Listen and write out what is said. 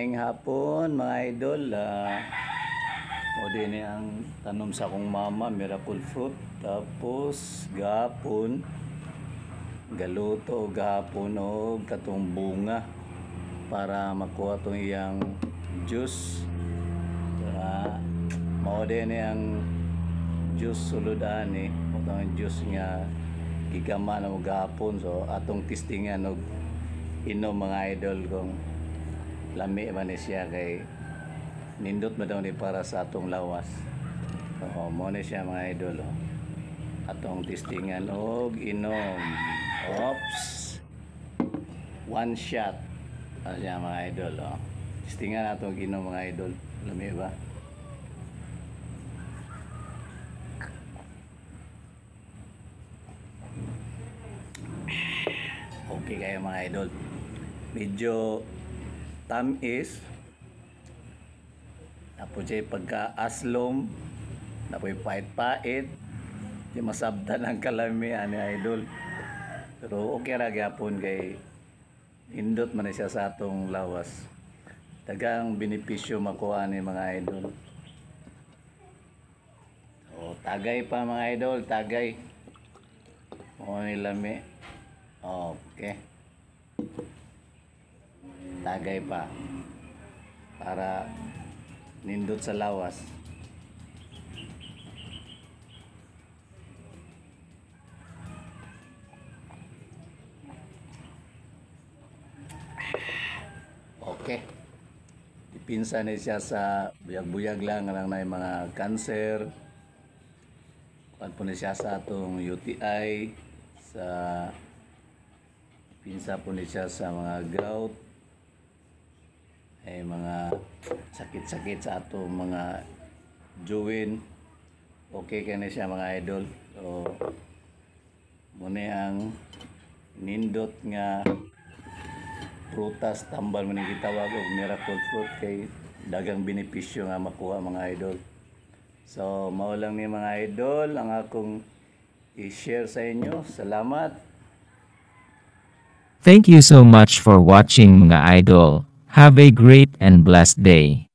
Maayong hapon mga idol. O din ang tanom sa akong mama, miracle fruit. Tapos gapon galuto o gapon o katong bunga para makuha tong iyang juice. Mao din ang juice sulod ani, ang juice nga gigaman og gapon. So atong testingan og inom mga idol kung lami man siya kay nindot man daw ni para sa atong lawas. So mo ni siya mga idol. Atong testingan og inom. Oops. One shot. Asya mga idol. Testingan atong inom mga idol. Lami ba? Okay kayo mga idol. Medyo tamis, tapos ay pagka-aslom, tapos pait-pait, di masabdan ang kalami ani idol. Pero okay ra gyapon kay indot man siya sa atong lawas. Daghang benepisyo makuha ni mga idol. So tagay pa mga idol, tagay. O ni lami. Okay. Tagay pa para nindot sa lawas. Okay. Dipinsa ni siya sa buyag-buyag lang na mga cancer. Kuan po ni siya sa atong UTI, sa pinsa po ni siya sa mga gout, ay mga sakit-sakit sa atong mga joint. Okay kaya siya mga idol. So muna ang nindot nga prutas tambal man ang gitawag og miracle fruit kay dagang benepisyo nga makuha mga idol. So mao lang ni mga idol ang akong i-share sa inyo. Salamat. Thank you so much for watching mga idol. Have a great and blessed day.